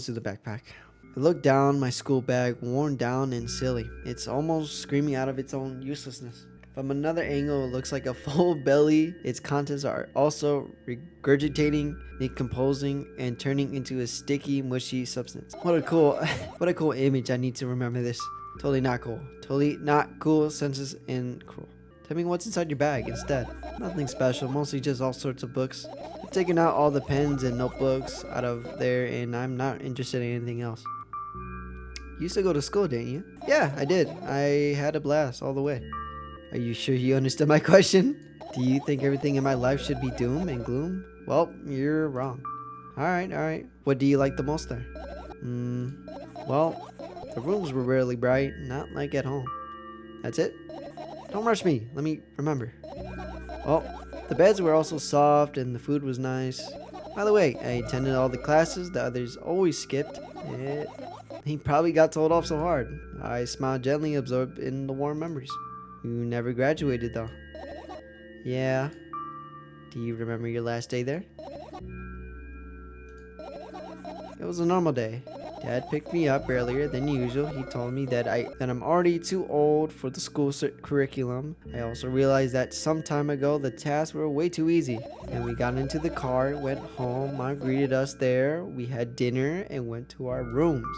To the backpack. I look down, my school bag, worn down and silly. It's almost screaming out of its own uselessness. From another angle, it looks like a full belly. Its contents are also regurgitating, decomposing, and turning into a sticky, mushy substance. What a cool, what a cool image. I need to remember this. Totally not cool. Totally not cool, senseless, and cruel. Tell me what's inside your bag instead. Nothing special, mostly just all sorts of books. I've taken out all the pens and notebooks out of there, and I'm not interested in anything else. You used to go to school, didn't you? Yeah, I did. I had a blast all the way. Are you sure you understood my question? Do you think everything in my life should be doom and gloom? Well, you're wrong. Alright. What do you like the most there? Well, the rooms were really bright, not like at home. That's it? Don't rush me, let me remember. Well, the beds were also soft and the food was nice. By the way, I attended all the classes the others always skipped. He probably got told off so hard. I smiled gently, absorbed in the warm memories. You never graduated though. Yeah. Do you remember your last day there? It was a normal day. Dad picked me up earlier than usual. He told me that I'm already too old for the school curriculum. I also realized that some time ago the tasks were way too easy. And we got into the car, went home. Mom greeted us there. We had dinner and went to our rooms.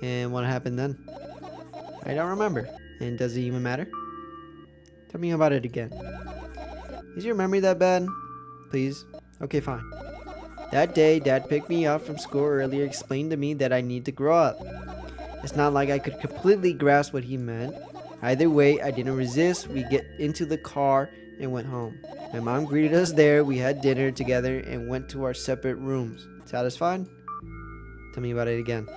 And what happened then? I don't remember. And does it even matter? Tell me about it again. Is your memory that bad? Please. Okay, fine. That day, Dad picked me up from school earlier, explained to me that I need to grow up. It's not like I could completely grasp what he meant. Either way, I didn't resist. We get into the car and went home. My mom greeted us there. We had dinner together and went to our separate rooms. Satisfied? Tell me about it again.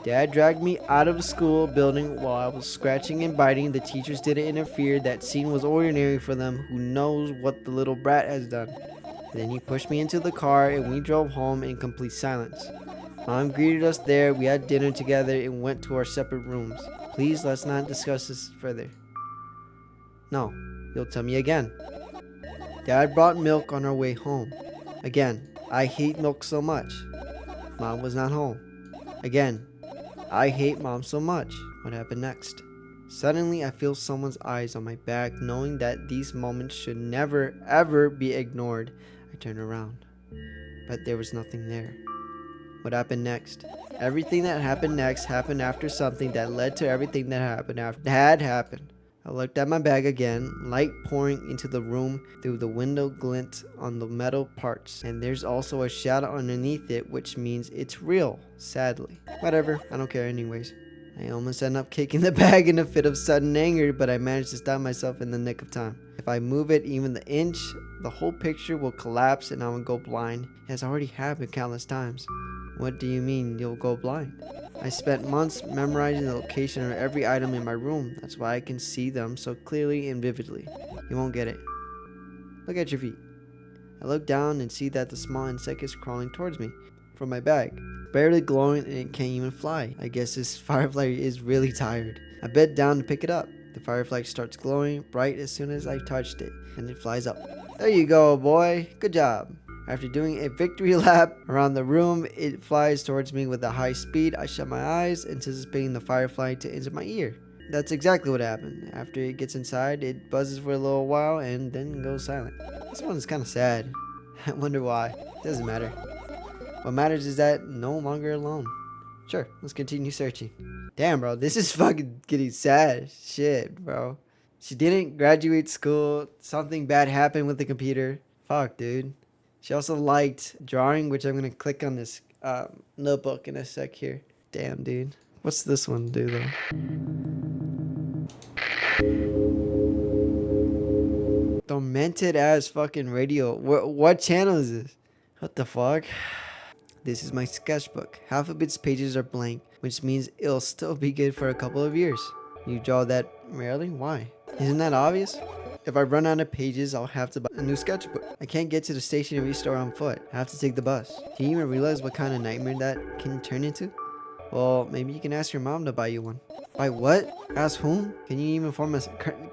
Dad dragged me out of the school building while I was scratching and biting. The teachers didn't interfere. That scene was ordinary for them. Who knows what the little brat has done? Then he pushed me into the car and we drove home in complete silence. Mom greeted us there. We had dinner together and went to our separate rooms. Please, let's not discuss this further. No, you'll tell me again. Dad brought milk on our way home. Again, I hate milk so much. Mom was not home. Again, I hate Mom so much. What happened next? Suddenly, I feel someone's eyes on my back, knowing that these moments should never, ever be ignored. I turn around, but there was nothing there. What happened next? Everything that happened next happened after something that led to everything that happened after had happened. I looked at my bag again, light pouring into the room through the window glint on the metal parts, and there's also a shadow underneath it, which means it's real, sadly. Whatever, I don't care anyways. I almost end up kicking the bag in a fit of sudden anger, but I managed to stop myself in the nick of time. If I move it even the inch, the whole picture will collapse and I will go blind. It has already happened countless times. What do you mean you'll go blind? I spent months memorizing the location of every item in my room. That's why I can see them so clearly and vividly. You won't get it. Look at your feet. I look down and see that the small insect is crawling towards me from my bag. Barely glowing and it can't even fly. I guess this firefly is really tired. I bend down to pick it up. The firefly starts glowing bright as soon as I touched it, and it flies up. There you go, boy. Good job. After doing a victory lap around the room, it flies towards me with a high speed. I shut my eyes, anticipating the firefly to enter my ear. That's exactly what happened. After it gets inside, it buzzes for a little while and then goes silent. This one is kind of sad. I wonder why. Doesn't matter. What matters is that no longer alone. Sure, let's continue searching. Damn, bro, this is fucking getting sad. Shit, bro. She didn't graduate school. Something bad happened with the computer. Fuck, dude. She also liked drawing, which I'm going to click on this notebook in a sec here. Damn, dude. What's this one do, though? Tormented ass fucking radio. What channel is this? What the fuck? This is my sketchbook. Half of its pages are blank, which means it'll still be good for a couple of years. You draw that rarely? Why? Isn't that obvious? If I run out of pages, I'll have to buy a new sketchbook. I can't get to the stationery store on foot. I have to take the bus. Do you even realize what kind of nightmare that can turn into? Well, maybe you can ask your mom to buy you one. Buy what? Ask whom? Can you even form a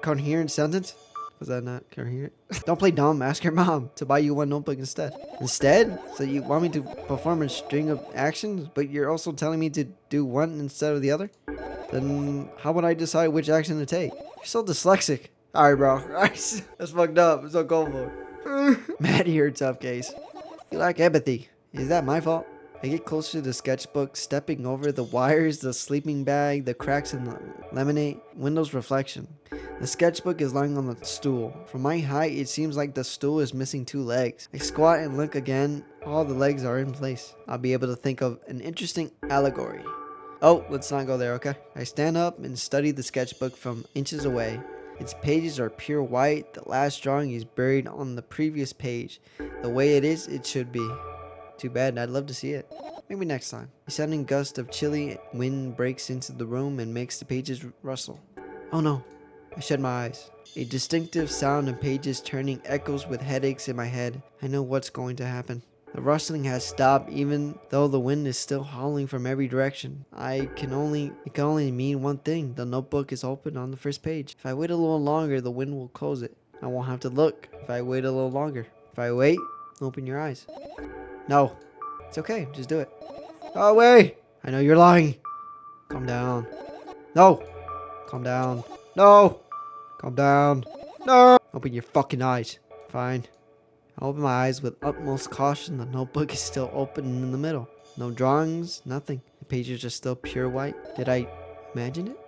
coherent sentence? Was that not? Can I hear it? Don't play dumb. Ask your mom to buy you one notebook instead. Instead? So you want me to perform a string of actions, but you're also telling me to do one instead of the other? Then how would I decide which action to take? You're so dyslexic. Alright, bro. Alright. That's fucked up. I'm so cold for it. Maddie, you're a tough case. You lack empathy. Is that my fault? I get closer to the sketchbook, stepping over the wires, the sleeping bag, the cracks in the laminate, window's reflection. The sketchbook is lying on the stool. From my height, it seems like the stool is missing 2 legs. I squat and look again. All the legs are in place. I'll be able to think of an interesting allegory. Oh, let's not go there, okay? I stand up and study the sketchbook from inches away. Its pages are pure white. The last drawing is buried on the previous page. The way it is, it should be. Too bad, I'd love to see it. Maybe next time. A sudden gust of chilly wind breaks into the room and makes the pages rustle. Oh no. I shut my eyes. A distinctive sound of pages turning echoes with headaches in my head. I know what's going to happen. The rustling has stopped even though the wind is still howling from every direction. It can only mean one thing. The notebook is open on the first page. If I wait a little longer, the wind will close it. I won't have to look. If I wait a little longer. If I wait, open your eyes. No. It's okay. Just do it. Oh, wait. I know you're lying. Calm down. No. Calm down. No. Calm down. No. Open your fucking eyes. Fine. I open my eyes with utmost caution. The notebook is still open in the middle. No drawings, nothing. The pages are still pure white. Did I imagine it?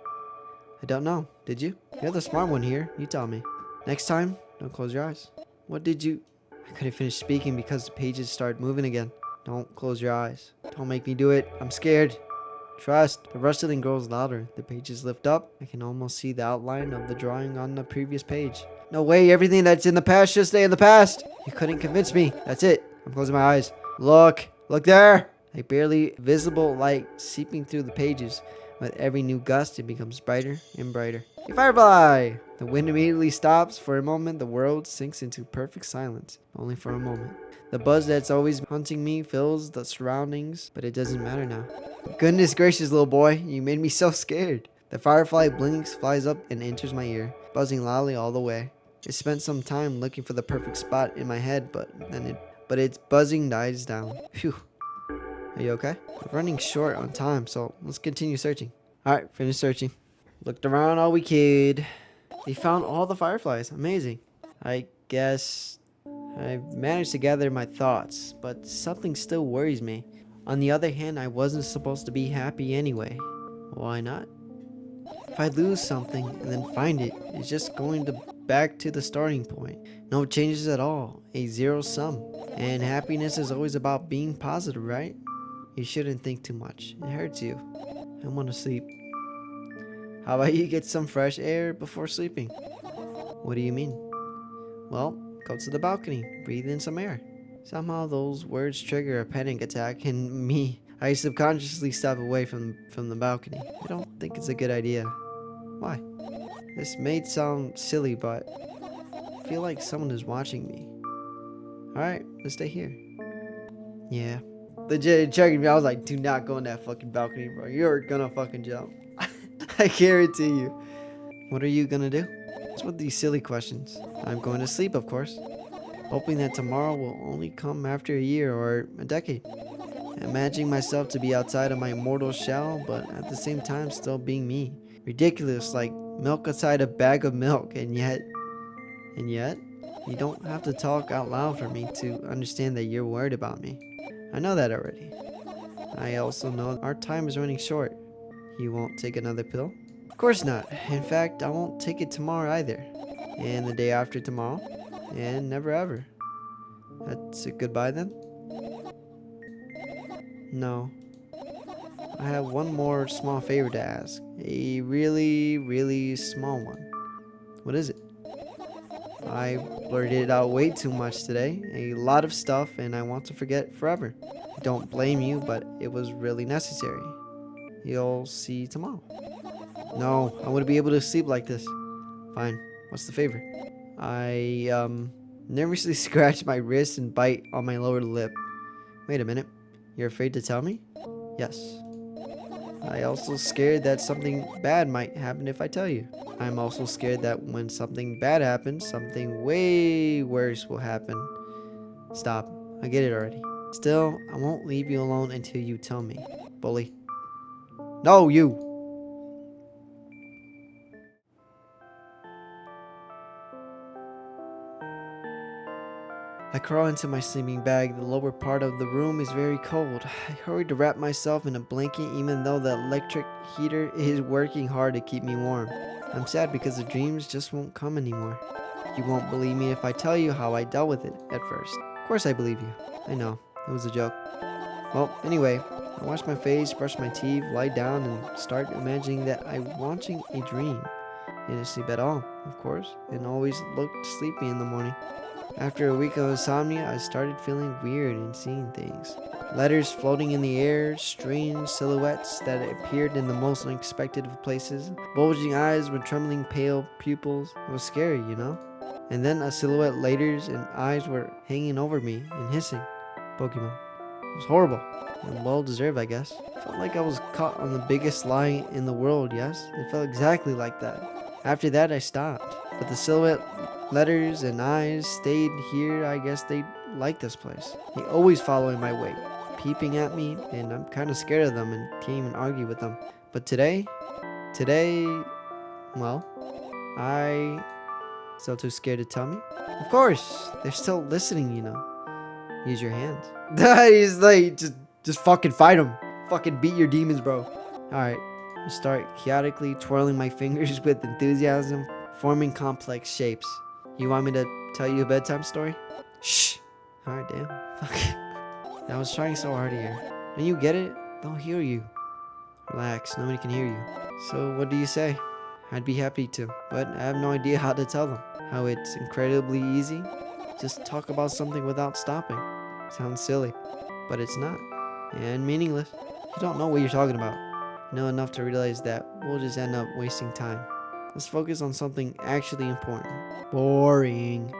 I don't know. Did you? You're the smart one here. You tell me. Next time, don't close your eyes. What did you... I couldn't finish speaking because the pages started moving again. Don't close your eyes. Don't make me do it. I'm scared. Trust. The rustling grows louder. The pages lift up. I can almost see the outline of the drawing on the previous page. No way. Everything that's in the past should stay in the past. You couldn't convince me. That's it. I'm closing my eyes. Look. Look there. A barely visible light seeping through the pages. With every new gust, it becomes brighter and brighter. A firefly! The wind immediately stops. For a moment, the world sinks into perfect silence. Only for a moment. The buzz that's always hunting me fills the surroundings, but it doesn't matter now. Goodness gracious, little boy. You made me so scared. The firefly blinks, flies up, and enters my ear, buzzing loudly all the way. I spent some time looking for the perfect spot in my head, but its buzzing dies down. Phew. Are you okay? We're running short on time, so let's continue searching. Alright, finish searching. Looked around all we could. They found all the fireflies. Amazing. I guess I've managed to gather my thoughts, but something still worries me. On the other hand, I wasn't supposed to be happy anyway. Why not? If I lose something and then find it, it's just going to back to the starting point. No changes at all. A zero sum. And happiness is always about being positive, right? You shouldn't think too much. It hurts you. I want to sleep. How about you get some fresh air before sleeping? What do you mean? Well, go to the balcony. Breathe in some air. Somehow those words trigger a panic attack in me. I subconsciously step away from the balcony. I don't think it's a good idea. Why? This may sound silly, but I feel like someone is watching me. Alright, let's stay here. Yeah. Legit checking me. I was like, do not go on that fucking balcony, bro. You're gonna fucking jump. I guarantee you. What are you gonna do? What's with these silly questions? I'm going to sleep, of course. Hoping that tomorrow will only come after a year or a decade. Imagining myself to be outside of my mortal shell, but at the same time still being me. Ridiculous, like milk outside a bag of milk, and yet, you don't have to talk out loud for me to understand that you're worried about me. I know that already. I also know our time is running short. You won't take another pill? Of course not. In fact, I won't take it tomorrow either. And the day after tomorrow. And never ever. That's a goodbye then? No. I have one more small favor to ask. A really, really small one. What is it? I blurted it out way too much today. A lot of stuff, and I want to forget forever. I don't blame you, but it was really necessary. You'll see tomorrow. No, I wouldn't be able to sleep like this. Fine. What's the favor? I, nervously scratch my wrist and bite on my lower lip. Wait a minute. You're afraid to tell me? Yes. I also scared that something bad might happen if I tell you. I'm also scared that when something bad happens, something way worse will happen. Stop. I get it already. Still, I won't leave you alone until you tell me. Bully. No, you! I crawl into my sleeping bag. The lower part of the room is very cold. I hurry to wrap myself in a blanket even though the electric heater is working hard to keep me warm. I'm sad because the dreams just won't come anymore. You won't believe me if I tell you how I dealt with it at first. Of course I believe you. I know. It was a joke. Well, anyway, I wash my face, brush my teeth, lie down, and start imagining that I'm watching a dream. I didn't sleep at all, of course, and always looked sleepy in the morning. After a week of insomnia, I started feeling weird and seeing things. Letters floating in the air, strange silhouettes that appeared in the most unexpected of places, bulging eyes with trembling pale pupils. It was scary, you know? And then a silhouette later and eyes were hanging over me and hissing. Pokemon. It was horrible. And well deserved, I guess. It felt like I was caught on the biggest lie in the world, yes? It felt exactly like that. After that, I stopped. But the silhouette letters and eyes stayed here. I guess they like this place. They always following my way, peeping at me, and I'm kind of scared of them and can't even argue with them. But today, well, I still too scared to tell me. Of course, they're still listening, you know. Use your hands. He's like, just fucking fight them. Fucking beat your demons, bro. All right, I start chaotically twirling my fingers with enthusiasm, forming complex shapes. You want me to tell you a bedtime story? Shh. Alright, damn. Fuck. I was trying so hard here. When you get it, they'll hear you. Relax, nobody can hear you. So what do you say? I'd be happy to, but I have no idea how to tell them. How it's incredibly easy. Just talk about something without stopping. Sounds silly, but it's not. And meaningless. You don't know what you're talking about. You know enough to realize that we'll just end up wasting time. Let's focus on something actually important. Boring.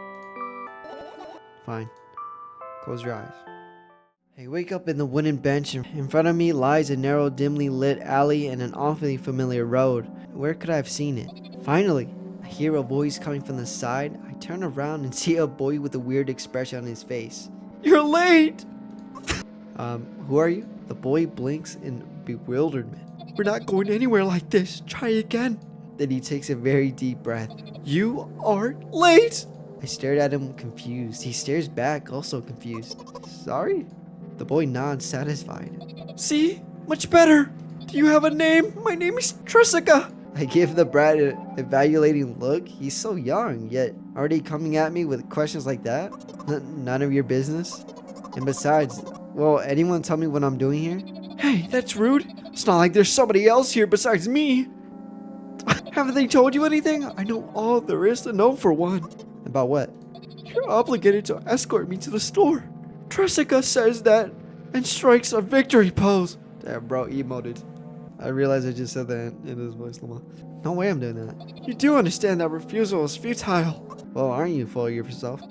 Fine. Close your eyes. I wake up in the wooden bench. In front of me lies a narrow, dimly lit alley and an awfully familiar road. Where could I have seen it? Finally, I hear a voice coming from the side. I turn around and see a boy with a weird expression on his face. You're late! Who are you? The boy blinks in bewilderment. We're not going anywhere like this. Try again. Then he takes a very deep breath. You are late! I stared at him confused. He stares back, also confused. Sorry? The boy nods, satisfied. See? Much better! Do you have a name? My name is Tressica! I give the brat an evaluating look. He's so young, yet already coming at me with questions like that? None of your business? And besides, will anyone tell me what I'm doing here? Hey, that's rude. It's not like there's somebody else here besides me. Haven't they told you anything? I know all there is to know for one. About what? You're obligated to escort me to the store. Tressica says that and strikes a victory pose. Damn, bro, emoted. I realized I just said that in his voice, Lamar. No way I'm doing that. You do understand that refusal is futile. Well, aren't you full of yourself?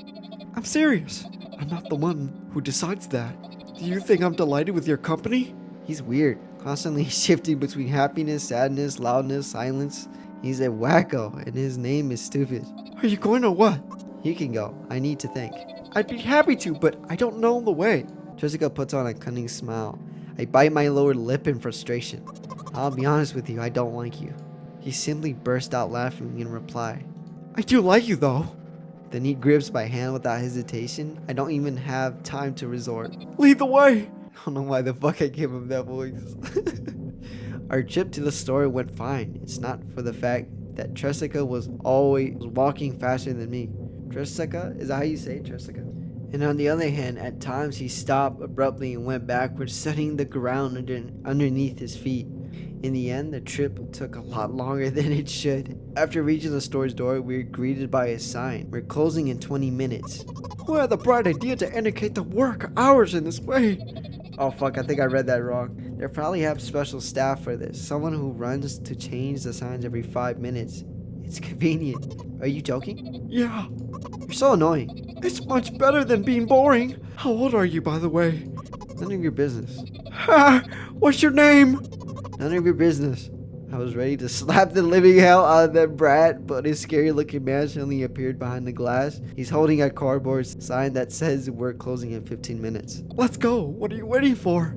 I'm serious. I'm not the one who decides that. Do you think I'm delighted with your company? He's weird. Constantly shifting between happiness, sadness, loudness, silence. He's a wacko, and his name is stupid. Are you going or what? You can go. I need to think. I'd be happy to, but I don't know the way. Tressica puts on a cunning smile. I bite my lower lip in frustration. I'll be honest with you, I don't like you. He simply burst out laughing in reply. I do like you, though. Then he grips my hand without hesitation. I don't even have time to resort. Lead the way! I don't know why the fuck I gave him that voice. Our trip to the store went fine. It's not for the fact that Tressica was always walking faster than me. Tressica? Is that how you say it, Tressica? And on the other hand, at times he stopped abruptly and went backwards, setting the ground underneath his feet. In the end, the trip took a lot longer than it should. After reaching the store's door, we were greeted by a sign. We're closing in 20 minutes. Who had the bright idea to indicate the work hours in this way? Oh fuck, I think I read that wrong. They probably have special staff for this. Someone who runs to change the signs every 5 minutes. It's convenient. Are you joking? Yeah. You're so annoying. It's much better than being boring. How old are you, by the way? None of your business. Ha! What's your name? None of your business. I was ready to slap the living hell out of that brat, but his scary looking man suddenly appeared behind the glass. He's holding a cardboard sign that says we're closing in 15 minutes. Let's go. What are you waiting for?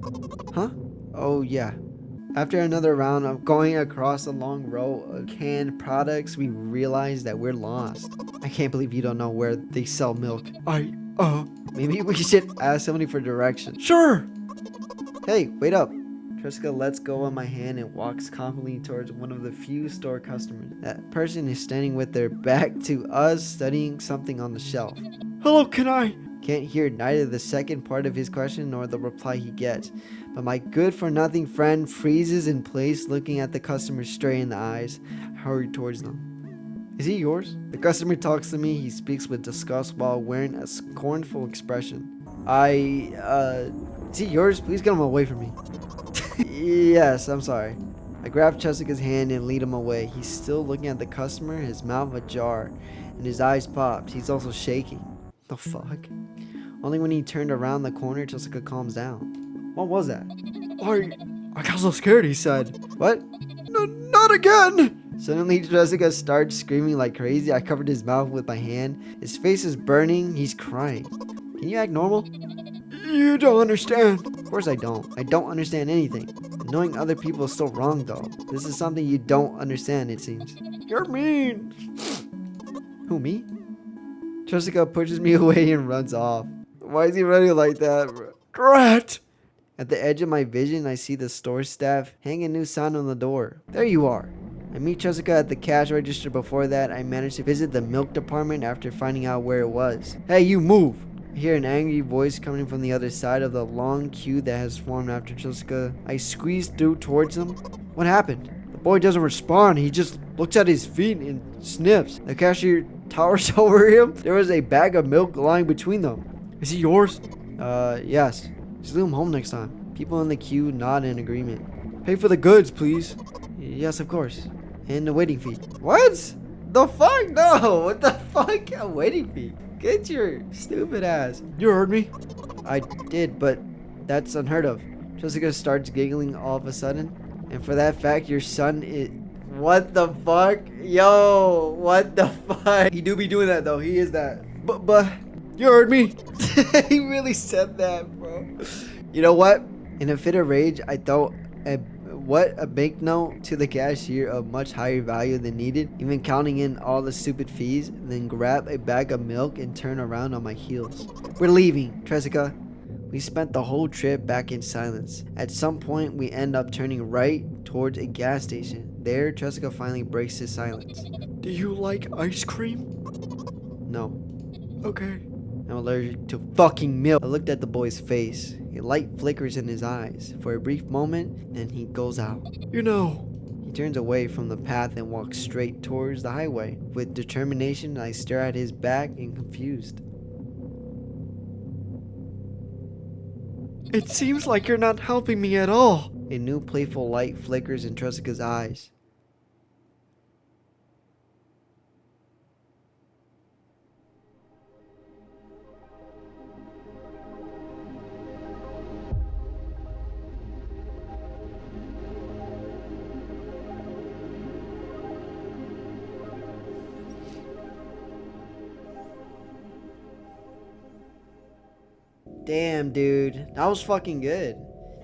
Huh? Oh, yeah. After another round of going across a long row of canned products, we realize that we're lost. I can't believe you don't know where they sell milk. Maybe we should ask somebody for directions. Sure. Hey, wait up. Triska lets go of my hand and walks confidently towards one of the few store customers. That person is standing with their back to us, studying something on the shelf. Hello, can I? Can't hear neither the second part of his question nor the reply he gets. But my good-for-nothing friend freezes in place, looking at the customer straight in the eyes. I hurry towards them. Is he yours? The customer talks to me. He speaks with disgust while wearing a scornful expression. Is he yours? Please get him away from me. Yes, I'm sorry. I grab Jessica's hand and lead him away. He's still looking at the customer, his mouth ajar, and his eyes popped. He's also shaking. The fuck? Only when he turned around the corner, Jessica calms down. What was that? I got so scared, he said. What? No, not again! Suddenly, Jessica starts screaming like crazy. I covered his mouth with my hand. His face is burning. He's crying. Can you act normal? You don't understand. Of course I don't. I don't understand anything. Knowing other people is still wrong, though. This is something you don't understand, it seems. You're mean. Who, me? Jessica pushes me away and runs off. Why is he running like that, bro? Drat! At the edge of my vision, I see the store staff hang a new sign on the door. There you are. I meet Jessica at the cash register. Before that, I managed to visit the milk department after finding out where it was. Hey, you move! I hear an angry voice coming from the other side of the long queue that has formed after Jessica. I squeeze through towards them. What happened? The boy doesn't respond. He just looks at his feet and sniffs. The cashier towers over him. There was a bag of milk lying between them. Is he yours? Yes. Just leave him home next time. People in the queue nod in agreement. Pay for the goods, please. Yes, of course. And the waiting fee. What? The fuck? No. What the fuck? A waiting fee? Get your stupid ass. You heard me? I did, but that's unheard of. Jessica starts giggling all of a sudden. And for that fact, your son is... What the fuck? Yo, what the fuck? He do be doing that, though. He is that. But... You heard me? He really said that, bro. You know what? In a fit of rage, I throw a banknote to the cashier of much higher value than needed, even counting in all the stupid fees, then grab a bag of milk and turn around on my heels. We're leaving, Jessica. We spent the whole trip back in silence. At some point, we end up turning right towards a gas station. There, Jessica finally breaks his silence. Do you like ice cream? No. Okay. I'm allergic to fucking milk. I looked at the boy's face. A light flickers in his eyes for a brief moment, then he goes out. You know. He turns away from the path and walks straight towards the highway. With determination, I stare at his back and confused. It seems like you're not helping me at all. A new playful light flickers in Jessica's eyes. Damn, dude. That was fucking good.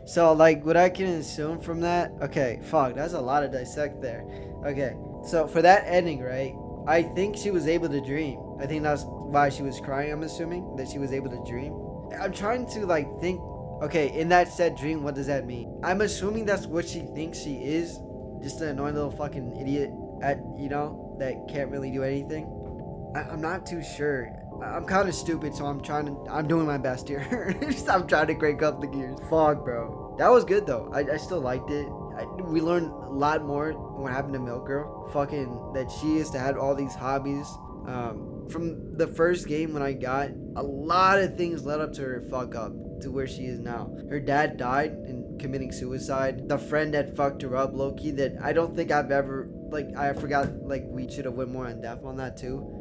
So, like, what I can assume from that... Okay, fuck. That's a lot to dissect there. Okay, so for that ending, right? I think she was able to dream. I think that's why she was crying, I'm assuming. That she was able to dream. I'm trying to, like, think... Okay, in that said dream, what does that mean? I'm assuming that's what she thinks she is. Just an annoying little fucking idiot at, you know, that can't really do anything. I'm not too sure. I'm kind of stupid, so I'm doing my best here. I'm trying to crank up the gears. Fuck, bro. That was good, though. I still liked it. We learned a lot more what happened to Milk Girl. Fucking, that she used to have all these hobbies. From the first game when I got, a lot of things led up to her fuck up to where she is now. Her dad died in committing suicide. The friend that fucked her up, low-key, that I don't think I've ever, like, I forgot, like, we should have went more in depth on that, too.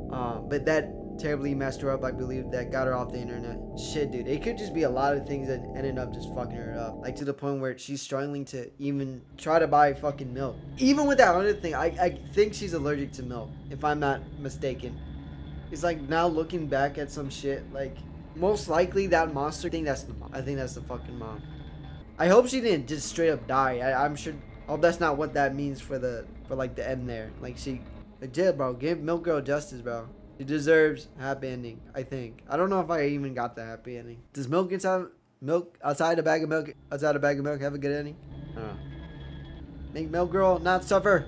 But that terribly messed her up, I believe, that got her off the internet. Shit, dude. It could just be a lot of things that ended up just fucking her up. Like, to the point where she's struggling to even try to buy fucking milk. Even with that other thing, I think she's allergic to milk, if I'm not mistaken. It's like, now looking back at some shit, like, most likely that monster thing, that's the mom. I think that's the fucking mom. I hope she didn't just straight up die. I'm sure. I hope that's not what that means for like the end there. Like, she legit, bro. Give Milk Girl justice, bro. She deserves a happy ending, I think. I don't know if I even got the happy ending. Does milk outside a bag of milk have a good ending? I don't know. Make Milk Girl not suffer.